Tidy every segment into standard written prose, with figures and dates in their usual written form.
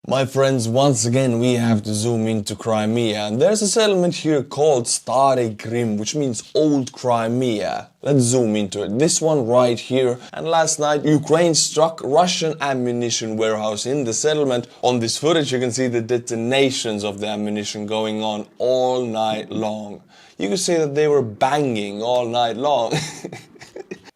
My friends, once again we have to zoom into Crimea, and there's a settlement here called Stare Krim, which means Old Crimea. Let's zoom into it. This one right here. And last night Ukraine struck Russian ammunition warehouse in the settlement. On this footage you can see the detonations of the ammunition going on all night long. You could say that they were banging all night long.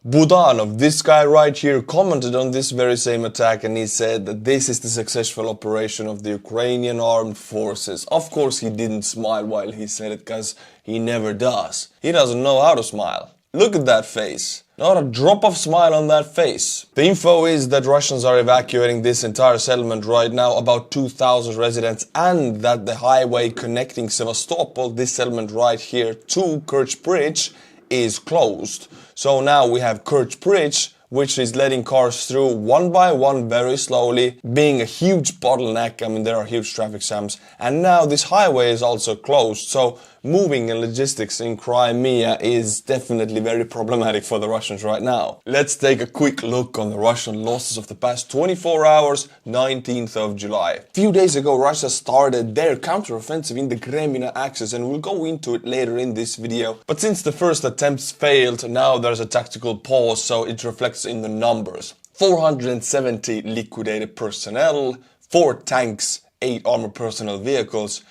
Budanov, this guy right here, commented on this very same attack, and he said that this is the successful operation of the Ukrainian armed forces. Of course he didn't smile while he said it, because he never does. He doesn't know how to smile. Look at that face. Not a drop of smile on that face. The info is that Russians are evacuating this entire settlement right now, about 2,000 residents, and that the highway connecting Sevastopol, this settlement right here, to Kerch Bridge is closed. So now we have Kerch Bridge, which is letting cars through one by one very slowly, being a huge bottleneck. I mean, there are huge traffic jams. And now this highway is also closed, so moving and logistics in Crimea is definitely very problematic for the Russians right now. Let's take a quick look on the Russian losses of the past 24 hours, 19th of July. A few days ago, Russia started their counteroffensive in the Crimea axis, and we'll go into it later in this video. But since the first attempts failed, now there's a tactical pause, so it reflects in the numbers. 470 liquidated personnel, 4 tanks, 8 armored personnel vehicles,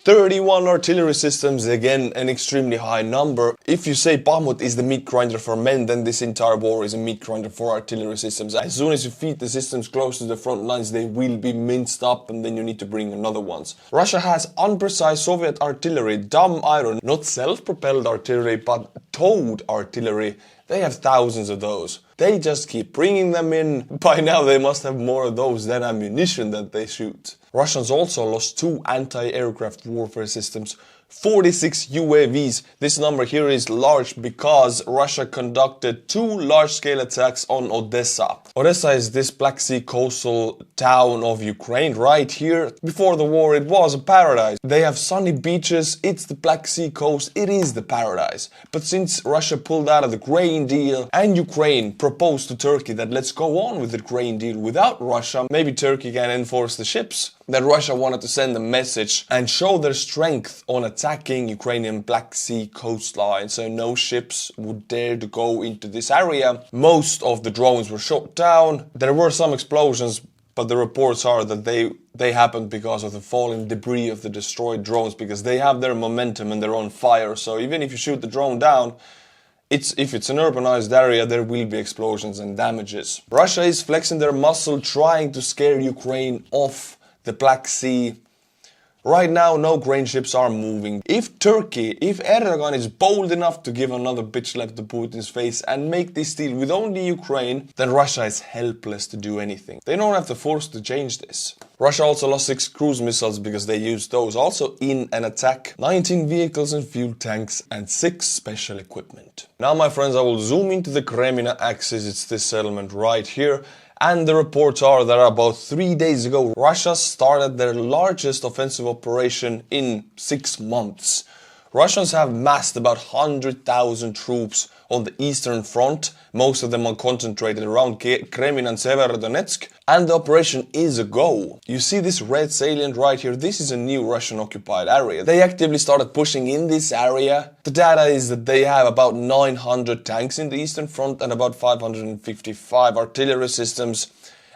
31 artillery systems, again an extremely high number. If you say Bakhmut is the meat grinder for men, then this entire war is a meat grinder for artillery systems. As soon as you feed the systems close to the front lines, they will be minced up, and then you need to bring another ones. Russia has unprecise Soviet artillery, dumb iron, not self-propelled artillery, but towed artillery. They have thousands of those. They just keep bringing them in. By now they must have more of those than ammunition that they shoot. Russians also lost 2 anti-aircraft warfare systems, 46 UAVs. This number here is large because Russia conducted 2 large-scale attacks on Odessa. Odessa is this Black Sea coastal town of Ukraine right here. Before the war it was a paradise. They have sunny beaches, it's the Black Sea coast, it is the paradise. But since Russia pulled out of the grain deal and Ukraine proposed to Turkey that let's go on with the grain deal without Russia, maybe Turkey can enforce the ships, that Russia wanted to send a message and show their strength on attacking Ukrainian Black Sea coastline, so no ships would dare to go into this area. Most of the drones were shot down. There were some explosions, but the reports are that they happened because of the falling debris of the destroyed drones, because they have their momentum and they're on fire. So even if you shoot the drone down, if it's an urbanized area, there will be explosions and damages. Russia is flexing their muscle, trying to scare Ukraine off the Black Sea. Right now, no grain ships are moving. If Erdogan is bold enough to give another bitch slap to Putin's face and make this deal with only Ukraine, then Russia is helpless to do anything. They don't have the force to change this. Russia also lost 6 cruise missiles because they used those also in an attack, 19 vehicles and fuel tanks, and 6 special equipment. Now, my friends, I will zoom into the Crimea axis. It's this settlement right here. And the reports are that about 3 days ago, Russia started their largest offensive operation in 6 months. Russians have massed about 100,000 troops on the eastern front. Most of them are concentrated around Crimea and Severodonetsk. And the operation is a go. You see this red salient right here? This is a new Russian occupied area. They actively started pushing in this area. The data is that they have about 900 tanks in the eastern front and about 555 artillery systems.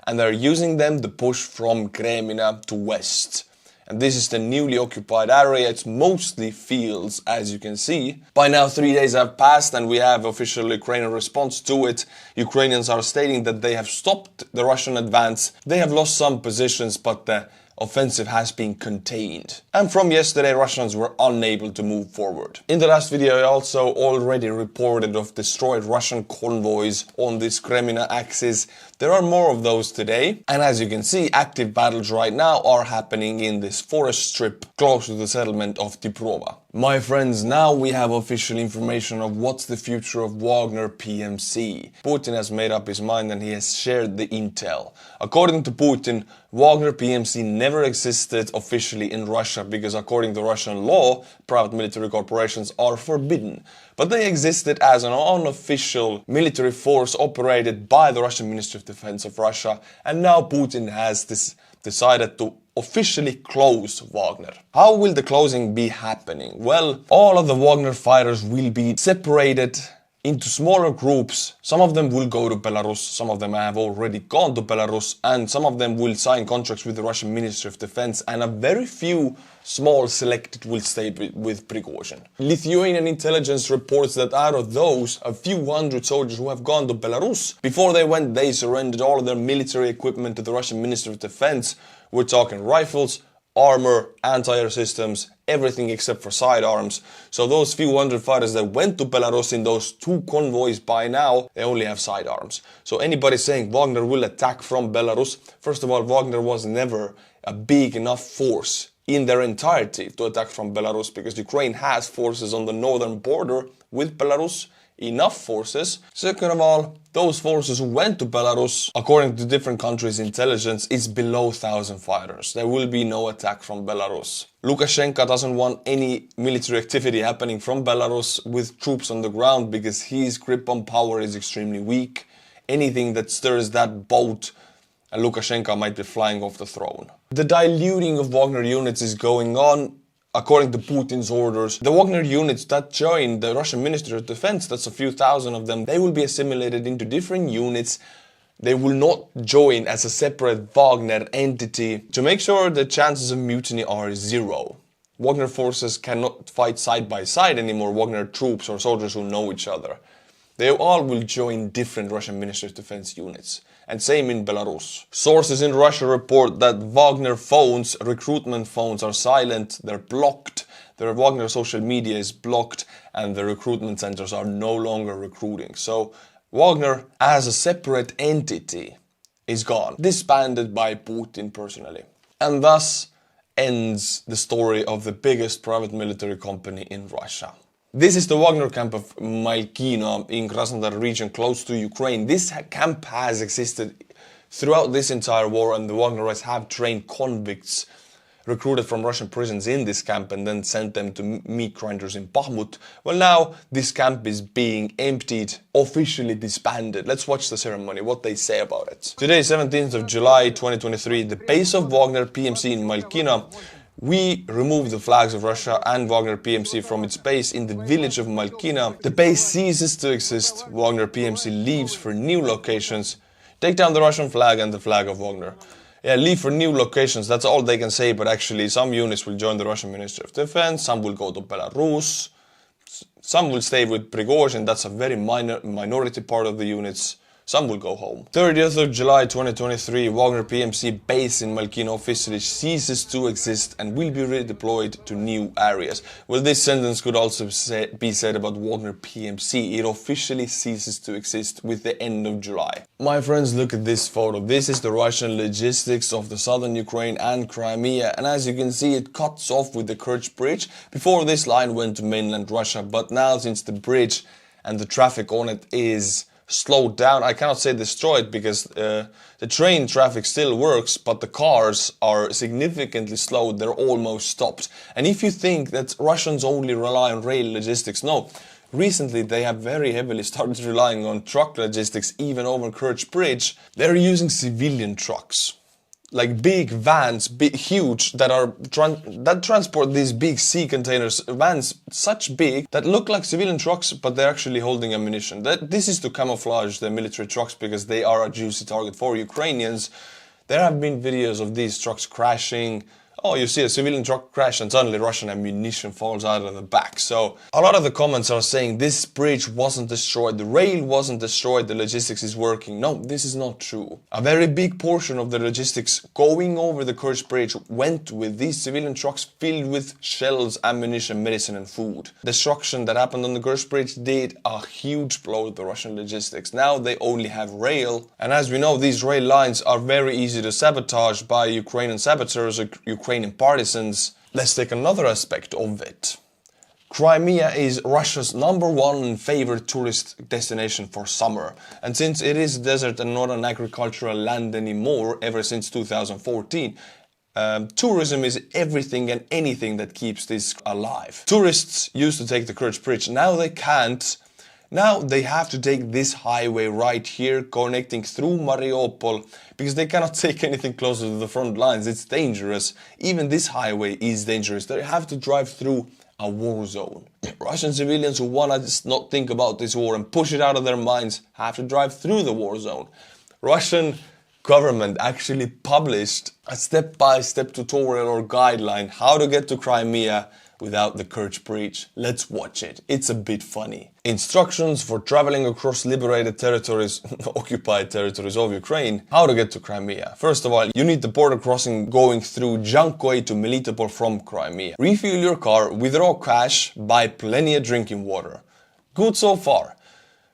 And they're using them to push from Crimea to west. And this is the newly occupied area. It's mostly fields, as you can see. By now 3 days have passed and we have official Ukrainian response to it. Ukrainians are stating that they have stopped the Russian advance. They have lost some positions, but the offensive has been contained. And from yesterday, Russians were unable to move forward. In the last video, I also already reported of destroyed Russian convoys on this Crimea axis. There are more of those today, and as you can see, active battles right now are happening in this forest strip close to the settlement of Dibrova. My friends, now we have official information of what's the future of Wagner PMC. Putin has made up his mind and he has shared the intel. According to Putin, Wagner PMC never existed officially in Russia because according to Russian law, private military corporations are forbidden. But they existed as an unofficial military force operated by the Russian Ministry of Defense of Russia, and now Putin has decided to officially close Wagner. How will the closing be happening? Well, all of the Wagner fighters will be separated into smaller groups. Some of them will go to Belarus, some of them have already gone to Belarus, and some of them will sign contracts with the Russian Ministry of Defense, and a very few small selected will stay with Prigozhin. Lithuanian intelligence reports that out of those, a few hundred soldiers who have gone to Belarus, before they went, they surrendered all of their military equipment to the Russian Ministry of Defense. We're talking rifles, armor, anti-air systems, everything except for sidearms. So those few hundred fighters that went to Belarus in those two convoys by now, they only have sidearms. So anybody saying Wagner will attack from Belarus, first of all, Wagner was never a big enough force in their entirety to attack from Belarus, because Ukraine has forces on the northern border with Belarus, enough forces. Second of all, those forces who went to Belarus, according to different countries' intelligence, is below 1,000 fighters. There will be no attack from Belarus. Lukashenko doesn't want any military activity happening from Belarus with troops on the ground, because his grip on power is extremely weak. Anything that stirs that boat, and Lukashenko might be flying off the throne. The diluting of Wagner units is going on. According to Putin's orders, the Wagner units that join the Russian Ministry of Defense, that's a few thousand of them, they will be assimilated into different units. They will not join as a separate Wagner entity to make sure the chances of mutiny are zero. Wagner forces cannot fight side by side anymore, Wagner troops or soldiers who know each other. They all will join different Russian Ministry of Defense units. And same in Belarus. Sources in Russia report that Wagner phones, recruitment phones, are silent, they're blocked, their Wagner social media is blocked, and the recruitment centers are no longer recruiting. So Wagner as a separate entity is gone, disbanded by Putin personally. And thus ends the story of the biggest private military company in Russia. This is the Wagner Camp of Malkino in Krasnodar region, close to Ukraine. This camp has existed throughout this entire war, and the Wagnerites have trained convicts recruited from Russian prisons in this camp and then sent them to meat grinders in Bakhmut. Well, now this camp is being emptied, officially disbanded. Let's watch the ceremony, what they say about it. Today, 17th of July 2023, the base of Wagner PMC in Malkino. We removed the flags of Russia and Wagner PMC from its base in the village of Malkina. The base ceases to exist. Wagner PMC leaves for new locations. Take down the Russian flag and the flag of Wagner. Yeah, leave for new locations, that's all they can say, but actually some units will join the Russian Ministry of Defense, some will go to Belarus, some will stay with Prigozhin, that's a very minority part of the units. Some will go home. 30th of July 2023, Wagner PMC base in Malkino officially ceases to exist and will be redeployed to new areas. Well, this sentence could also be said about Wagner PMC. It officially ceases to exist with the end of July. My friends, look at this photo. This is the Russian logistics of the southern Ukraine and Crimea, and as you can see, it cuts off with the Kerch Bridge. Before, this line went to mainland Russia, but now since the bridge and the traffic on it is slowed down, I cannot say destroyed, because the train traffic still works, but the cars are significantly slowed, they're almost stopped. And if you think that Russians only rely on rail logistics, no. Recently they have very heavily started relying on truck logistics, even over Kerch Bridge. They're using civilian trucks. Like big vans, huge, that transport these big sea containers, vans such big that look like civilian trucks, but they're actually holding ammunition. This is to camouflage the military trucks, because they are a juicy target for Ukrainians. There have been videos of these trucks crashing. Oh, you see a civilian truck crash and suddenly Russian ammunition falls out of the back. So a lot of the comments are saying this bridge wasn't destroyed, the rail wasn't destroyed, the logistics is working. No, this is not true. A very big portion of the logistics going over the Kerch Bridge went with these civilian trucks filled with shells, ammunition, medicine and food. Destruction that happened on the Kerch Bridge did a huge blow to the Russian logistics. Now they only have rail, and as we know, these rail lines are very easy to sabotage by Ukrainian saboteurs or Ukrainian partisans. Let's take another aspect of it. Crimea is Russia's #1 favorite tourist destination for summer, and since it is a desert and not an agricultural land anymore ever since 2014, tourism is everything and anything that keeps this alive. Tourists used to take the Kerch Bridge, now they can't. Now they have to take this highway right here, connecting through Mariupol, because they cannot take anything closer to the front lines. It's dangerous. Even this highway is dangerous. They have to drive through a war zone. Russian civilians who wanna just not think about this war and push it out of their minds have to drive through the war zone. Russian government actually published a step-by-step tutorial or guideline how to get to Crimea without the Kerch Bridge. Let's watch it. It's a bit funny. Instructions for traveling across liberated territories, occupied territories of Ukraine. How to get to Crimea. First of all, you need the border crossing going through Jankoy to Melitopol from Crimea. Refuel your car, withdraw cash, buy plenty of drinking water. Good so far.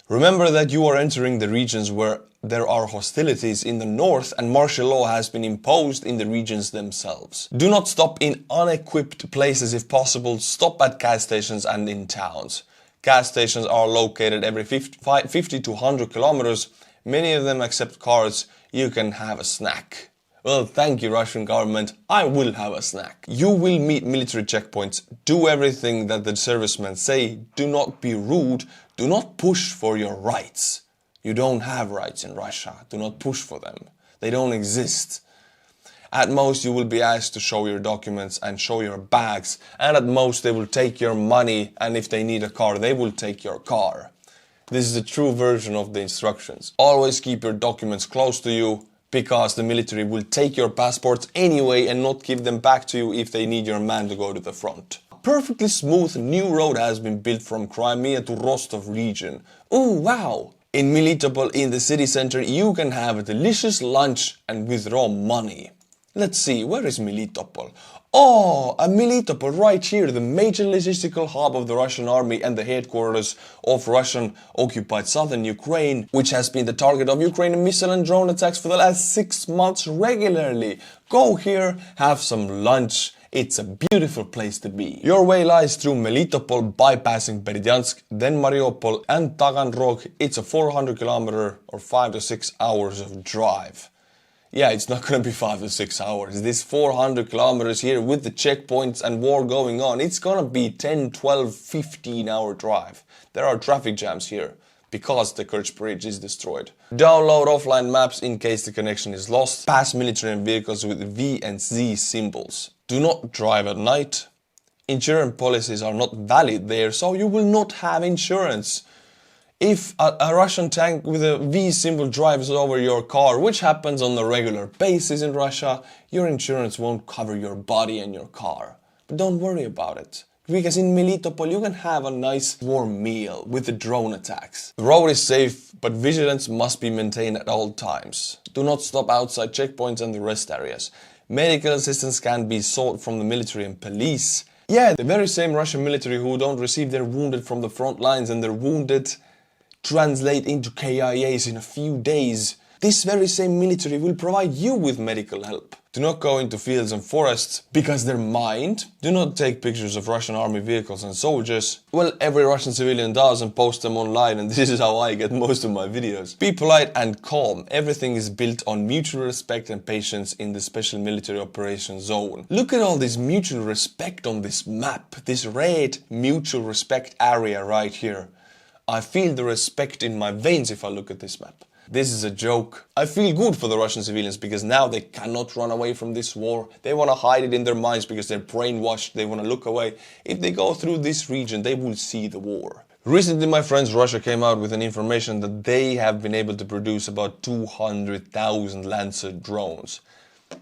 Remember that you are entering the regions where there are hostilities in the north and martial law has been imposed in the regions themselves. Do not stop in unequipped places if possible. Stop at gas stations and in towns. Gas stations are located every 50 to 100 kilometers. Many of them accept cards. You can have a snack. Well, thank you, Russian government. I will have a snack. You will meet military checkpoints. Do everything that the servicemen say. Do not be rude. Do not push for your rights. You don't have rights in Russia. Do not push for them. They don't exist. At most you will be asked to show your documents and show your bags, and at most they will take your money, and if they need a car they will take your car. This is a true version of the instructions. Always keep your documents close to you, because the military will take your passports anyway and not give them back to you if they need your man to go to the front. A perfectly smooth new road has been built from Crimea to Rostov region. Ooh, wow! In Melitopol, in the city center, you can have a delicious lunch and withdraw money. Let's see, where is Melitopol? Oh, a Melitopol right here, the major logistical hub of the Russian army and the headquarters of Russian occupied southern Ukraine, which has been the target of Ukrainian missile and drone attacks for the last 6 months regularly. Go here, have some lunch. It's a beautiful place to be. Your way lies through Melitopol, bypassing Berdyansk, then Mariupol and Taganrog. It's a 400 kilometer or 5 to 6 hours of drive. Yeah, it's not gonna be 5 to 6 hours. This 400 kilometers here with the checkpoints and war going on, it's gonna be 10, 12, 15 hour drive. There are traffic jams here because the Kerch Bridge is destroyed. Download offline maps in case the connection is lost. Pass military vehicles with V and Z symbols. Do not drive at night. Insurance policies are not valid there, so you will not have insurance. If a Russian tank with a V symbol drives over your car, which happens on a regular basis in Russia, your insurance won't cover your body and your car. But don't worry about it. Because in Melitopol you can have a nice warm meal with the drone attacks. The road is safe, but vigilance must be maintained at all times. Do not stop outside checkpoints and the rest areas. Medical assistance can be sought from the military and police. Yeah, the very same Russian military who don't receive their wounded from the front lines and their wounded translate into KIAs in a few days. This very same military will provide you with medical help. Do not go into fields and forests because they're mined. Do not take pictures of Russian army vehicles and soldiers. Well, every Russian civilian does and post them online, and this is how I get most of my videos. Be polite and calm. Everything is built on mutual respect and patience in the special military operation zone. Look at all this mutual respect on this map. This red mutual respect area right here. I feel the respect in my veins if I look at this map. This is a joke. I feel good for the Russian civilians because now they cannot run away from this war. They want to hide it in their minds because they're brainwashed. They want to look away. If they go through this region, they will see the war. Recently, my friends, Russia came out with an information that they have been able to produce about 200,000 Lancer drones.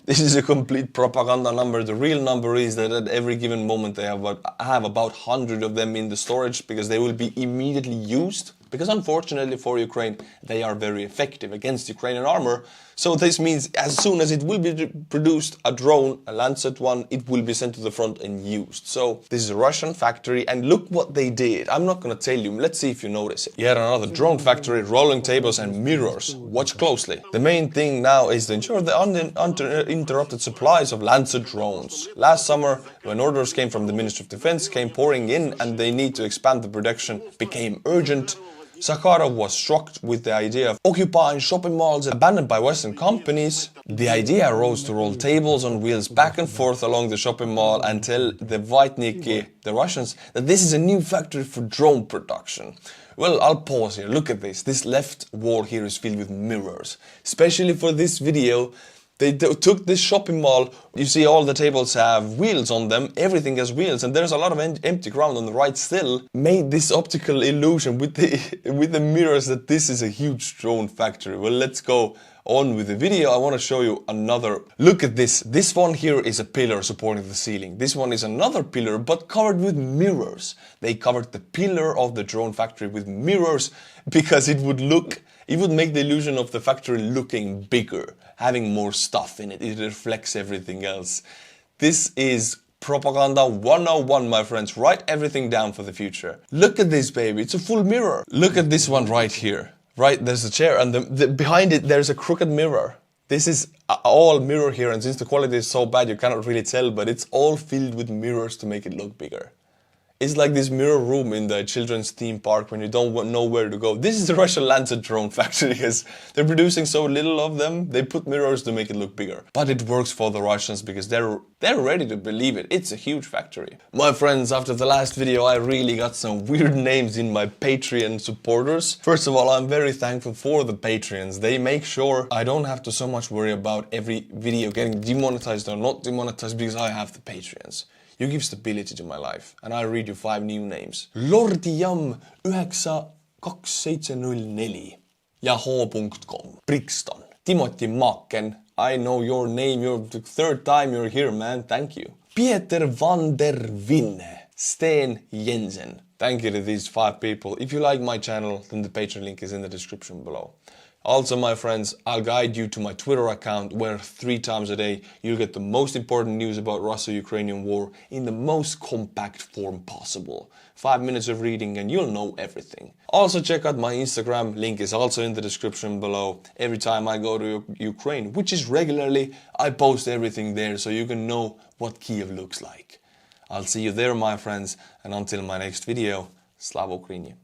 This is a complete propaganda number. The real number is that at every given moment they have about 100 of them in the storage because they will be immediately used. Because unfortunately for Ukraine, they are very effective against Ukrainian armor. So this means as soon as it will be produced, a drone, a Lancet one, it will be sent to the front and used. So this is a Russian factory and look what they did. I'm not going to tell you, let's see if you notice it. Yet another drone factory, rolling tables and mirrors. Watch closely. The main thing now is to ensure the uninterrupted supplies of Lancet drones. Last summer, when orders came from the Ministry of Defense, came pouring in and they need to expand the production, became urgent. Sakharov was struck with the idea of occupying shopping malls abandoned by Western companies. The idea arose to roll tables on wheels back and forth along the shopping mall and tell the Vytniki, the Russians, that this is a new factory for drone production. Well, I'll pause here. Look at this. This left wall here is filled with mirrors. Especially for this video, they took this shopping mall. You see all the tables have wheels on them. Everything has wheels, and there's a lot of empty ground on the right still. Made this optical illusion with the mirrors that this is a huge drone factory. Well, let's go on with the video. I want to show you another. Look at this. This one here is a pillar supporting the ceiling. This one is another pillar, but covered with mirrors. They covered the pillar of the drone factory with mirrors because it would make the illusion of the factory looking bigger, having more stuff in it. It reflects everything else. This is propaganda 101, my friends. Write everything down for the future. Look at this, baby. It's a full mirror. Look at this one right here. Right, there's a chair, and behind it there's a crooked mirror. This is all mirror here, and since the quality is so bad you cannot really tell, but it's all filled with mirrors to make it look bigger. It's like this mirror room in the children's theme park when you don't know where to go. This is the Russian Lancet drone factory because they're producing so little of them. They put mirrors to make it look bigger. But it works for the Russians because they're ready to believe it. It's a huge factory. My friends, after the last video, I really got some weird names in my Patreon supporters. First of all, I'm very thankful for the Patreons. They make sure I don't have to so much worry about every video getting demonetized or not demonetized because I have the Patreons. You give stability to my life, and I read you 5 new names. Lordiam 92704 Yahoo.com Brixton Timothy Maken. I know your name, you're the 3rd time you're here, man, thank you. Peter van der Vinne Sten Jensen. Thank you to these 5 people. If you like my channel, then the Patreon link is in the description below. Also, my friends, I'll guide you to my Twitter account where 3 times a day you'll get the most important news about Russo-Ukrainian war in the most compact form possible. 5 minutes of reading and you'll know everything. Also check out my Instagram, link is also in the description below. Every time I go to Ukraine, which is regularly, I post everything there so you can know what Kiev looks like. I'll see you there, my friends, and until my next video, Slava Ukraini.